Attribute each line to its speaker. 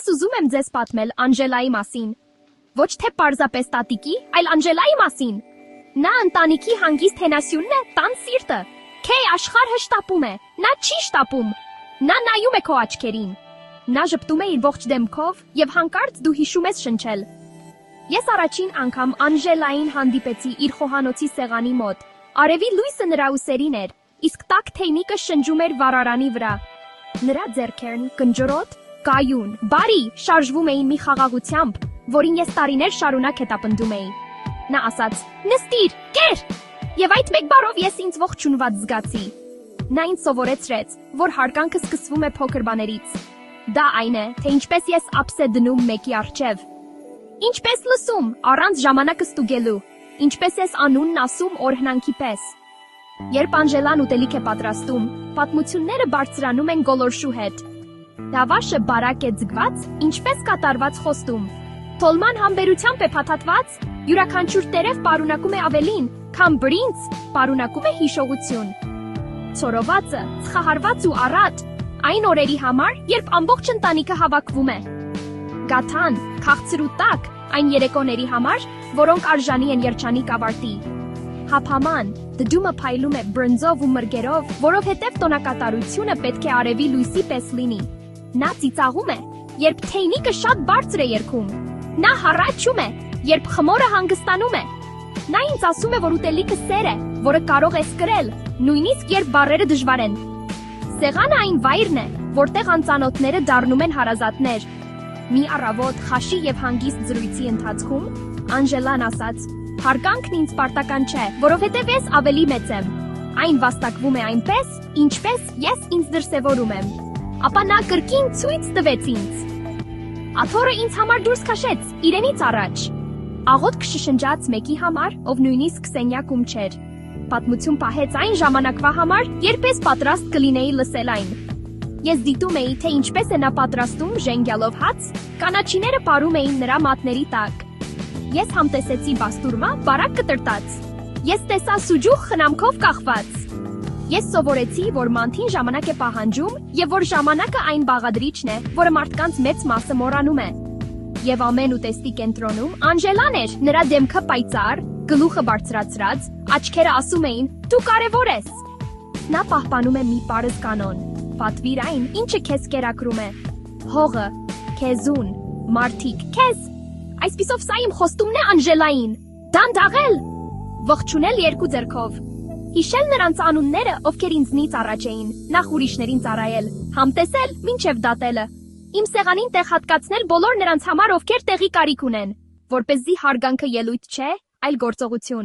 Speaker 1: Ես ուզում եմ ձեզ պատմել Անժելայի մասին։ Ոչ թե պարզապես տատիկի, այլ Անժելայի մասին։ Նա ընտանիքի հանգիստ հենասյունն է, տան սիրտը։ Քեյ աշխարհը շտապում է, նա չի շտապում։ Նա նայում է քո աչքերին։ Նա ժպտում է իր ողջ դեմքով եւ հանկարծ դու հիշում ես շնչել։ Ես առաջին անգամ Անժելային հանդիպեցի իր խոհանոցի սեղանի մոտ։ Արևի լույսը նրա ուսերին էր, իսկ տաք թեյնիկը շնջում էր վառարանի վրա։ Նրա ձեռքերն կնճռոտ, կայուն, բարի, շարժվում էին մի խաղաղությամբ, որին ես տարիներ շարունակ հետապնդում էի։ Նա ասաց. «Նստիր, կեր»։ Եվ այդ մեկ բառով ես ինձ ողջունված զգացի։ Նա ինձ սովորեցրեց, որ հարգանքը սկսվում է փոքր բաներից։ Դա այն է, թե ինչպես ես ափս է դնում մեկի առջև։ Ինչպես լսում, առանց ժամանակը ստուգելու, ինչպես ես անունն ասում օրհնանքի պես։ Երբ Անժելան ուտելիք է պատրաստում, պատմությունները բարձրանում են գոլորշու հետ։ Դավաշը բարակ է ձգված, ինչպես կատարված խոստում։ Թոլման համբերությամբ է փաթաթված, յուրաքանչյուր տերև պարունակում է ավելին, քան բրինձ պարունակում է հիշողություն։ Ցորովածը, ծխահարված ու առատ, այն օրերի համար, երբ ամբողջ ընտանիքը հավաքվում է։ Գաթան, քաղցր ու տաք, այն երեկոների համար, որոնք արժանի են երջանիկ ավարտի։ Հափաման, դդումը փայլում է բրնձով ու մրգերով, որովհետև տոնակատարությունը պետք է արևի լույսի պես լինի։ Նա ծիծաղում է, երբ թեյնիկը շատ բարձր է երգում։ Նա հառաչում է, երբ խմորը հանգստանում է։ Նա ինձ ասում է, որ ուտելիքը սեր է, որը կարող ես կրել, նույնիսկ երբ բառերը դժվար են։ Սեղանը այն վայրն է, որտեղ անծանոթները դառնում են հարազատներ։ Մի առավոտ խաշի եւ հանգիստ զրույցի ընթացքում Անժելան ասաց. «Հարգանքն ինձ պարտական չէ, որովհետև ես ավելի մեծ եմ։ Այն վաստակվում է այնպես, ինչպես ես ինձ դրսևորում եմ»։ Ապա նա կրկին ցույց տվեց ինձ։ Աթոռը ինձ համար դուրս քաշեց, իրենից առաջ։ Աղոթք շշնջաց մեկի համար, ով նույնիսկ սենյակում չէր։ Պատմություն պահեց այն ժամանակվա համար, երբ ես պատրաստ կլինեի լսել այն։ Ես դիտում էի, թե ինչպես է նա պատրաստում ժենգյալով հաց, կանաչիները պարում էին նրա մատների տակ։ Ես համտեսեցի բաստուրմա բարակ կտրտած։ Ես տեսա սուջուխ խնամքով կախված։ Ես սովորեցի, որ մանթին ժամանակ է պահանջում եւ որ ժամանակը այն բաղադրիչն է, որը մարդկանց մեծ մասը մոռանում է։ Եվ ամեն ուտեստի կենտրոնում Անժելան էր, նրա դեմքը պայծառ, գլուխը բարձրացրած, աչքերը ասում էին. «Դու կարևոր ես»։ Նա պահպանում է մի պարզ կանոն. պատվիր այն, ինչը քեզ կերակրում է։ Հողը, քեզուն, մարդիկ, քեզ։ Այսպիսով սա իմ խոստումն է Անժելային։ Դանդաղել, ողջունել երկու ձեռքով։ Հիշել նրանց անունները, ովքեր ինձնից առաջ էին, նախ ուրիշներին ծառայել, համտեսել, մինչև դատելը։ Իմ սեղանին տեղ հատկացնել բոլոր նրանց համար, ովքեր տեղի կարիք ունեն, որպեսզի հարգանքը ելույթ չէ, այլ գործողություն։